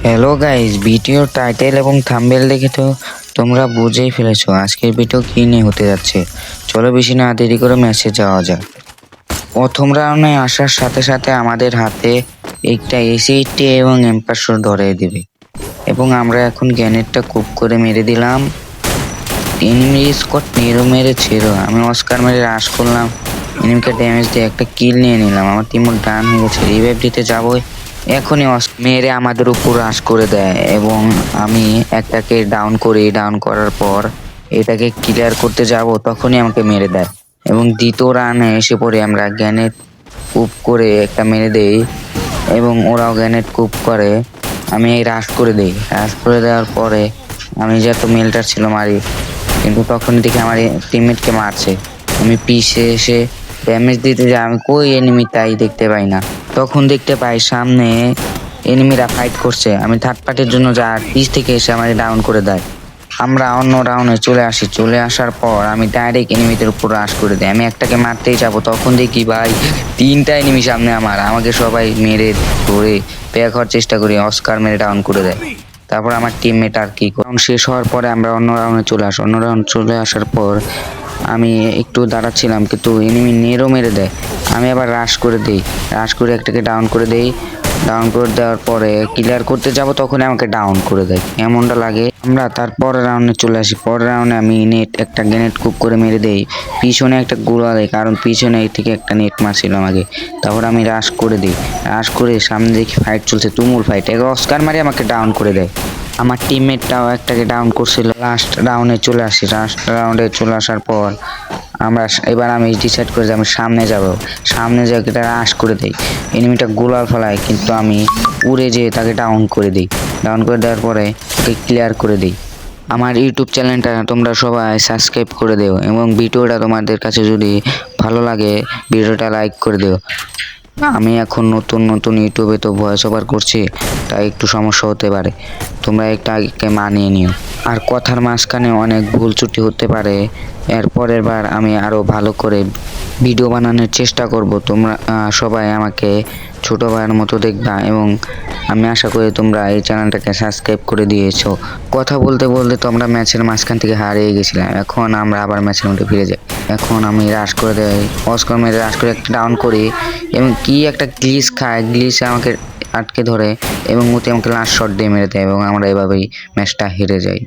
Hello guys, video title এবং thumbnail দেখে তো তোমরা বুঝেই ফেলেছো আজকের ভিডিও কি নিয়ে হতে যাচ্ছে। চলো বেশি না দেরি করে ম্যাচে যাওয়া যাক। প্রথম রাউন্ডে আসার সাথে সাথে আমাদের হাতে একটা এসিটি এবং এম্পারশো ধরিয়ে দিবে এবং আমরা এখন গ্যানেটটা কুপ করে মেরে দিলাম। এনিমি স্কোয়াড মেরে ছিল, আমি অস্কার মেরে রাশ করলাম, এনিমিকে ড্যামেজ দিয়ে একটা কিল নিয়ে নিলাম। আমার টিমও ডান হয়ে গেছে, রিভাইভ দিতে যাবোই, এখনই মেরে আমাদের উপর রাশ করে দেয় এবং আমি একটাকে ডাউন করার পর এটাকে ক্লিয়ার করতে যাব, তখনই আমাকে মেরে দেয় এবং দ্বিতীয় রানে এসে পড়ে আমরা গ্যানেট কুপ করে একটা মেরে দেই এবং ওরাও গ্যানেট কুপ করে। আমি এই রাশ করে দিই, রাশ করে দেওয়ার পরে আমি যেহেতু মেলটার ছিল মারি, কিন্তু তখনই দেখি আমার টিমমেটকে মারছে। আমি পিছে এসে ড্যামেজ দিতে যাই, আমি কই এনিমি তাই দেখতে পাই না। তখন দেখতে পাই সামনে এনিমিরা ফাইট করছে, আমি থার্ড পার্টির জন্য যা পিছ থেকে এসে আমার ডাউন করে দেয়। আমরা অন্য রাউন্ডে চলে আসার পর আমি ডাইরেক্ট এনিমিদের উপর রাশ করে দিই। আমি একটাকে মারতেই যাব, তখন দেখি ভাই তিনটা এনিমি সামনে আমাকে সবাই মেরে ধরে প্যাক হওয়ার চেষ্টা করি, অস্কার মেরে ডাউন করে দেয়। তারপর আমার টিমমেট আর কি রাউন্ড শেষ হওয়ার পরে আমরা অন্য রাউন্ডে অন্য রাউন্ড চলে আসার পর আমি একটু দাঁড়াচ্ছিলাম, কিন্তু এনিমি নেরও মেরে দেয়। আমি আবার রাশ করে দিই, রাশ করে একটাকে ডাউন করে দেই। ডাউন করে দেওয়ার পরে ক্লিয়ার করতে যাব, তখন আমাকে ডাউন করে দেয়, এমনটা লাগে। আমরা তারপরের রাউন্ডে চলে আসি। পরের রাউন্ডে আমি একটা গ্রেনেড কুপ করে মেরে দেই, পিছনে একটা গোলা দেয়, কারণ পিছনে থেকে একটা নেট মারছিল আমাকে। তারপর আমি রাশ করে দিই, রাশ করে সামনে দেখি ফাইট চলছে, তুমুল ফাইট, এবার অস্কার মারি আমাকে ডাউন করে দেয়। আমার টিমমেটটাও একটাকে ডাউন করছিল। লাস্ট রাউন্ডে চলে আসি, লাস্ট রাউন্ডে চলে আসার পর এবার আমি ডিসাইড করে যে আমি সামনে যাব, সামনে যাই এটা রাশ করে দেই, এনিমিটা গোলাল ফেলায়, কিন্তু আমি উড়ে যেয়ে তাকে ডাউন করে দিই। ডাউন করে দেওয়ার পরে ওকে ক্লিয়ার করে দিই। আমার ইউটিউব চ্যানেলটা তোমরা সবাই সাবস্ক্রাইব করে দিও এবং ভিডিওটা তোমাদের কাছে যদি ভালো লাগে ভিডিওটা লাইক করে দিও। আমি এখন নতুন ইউটিউবে তো ভয়েস ওভার করছি, তাই একটু সমস্যা হতে পারে, তোমরা একটু আগে মানিয়ে নিও। আর কথার মাঝখানে অনেক ভুল ত্রুটি হতে পারে, এর পরের বার আমি আরও ভালো করে ভিডিও বানানোর চেষ্টা করব। তোমরা সবাই আমাকে ছোট ভাইয়ের মতো দেখবা এবং আমি আশা করি তোমরা এই চ্যানেলটাকে সাবস্ক্রাইব করে দিয়েছো। কথা বলতে বলতে তো আমরা ম্যাচের মাঝখান থেকে হারিয়ে গেছিলাম, এখন আমরা আবার ম্যাচের মধ্যে ফিরে যাই। এখন আমি রাশ করে দেই, অস্কার মেরে রাশ করে একটা ডাউন করি এবং কি একটা গ্লিচ খায়, গ্লিচে আমাকে আটকে ধরে এবং মতি আমাকে লাস্ট শট দিয়ে মেরে দেয় এবং আমরা এভাবেই ম্যাচটা হেরে যাই।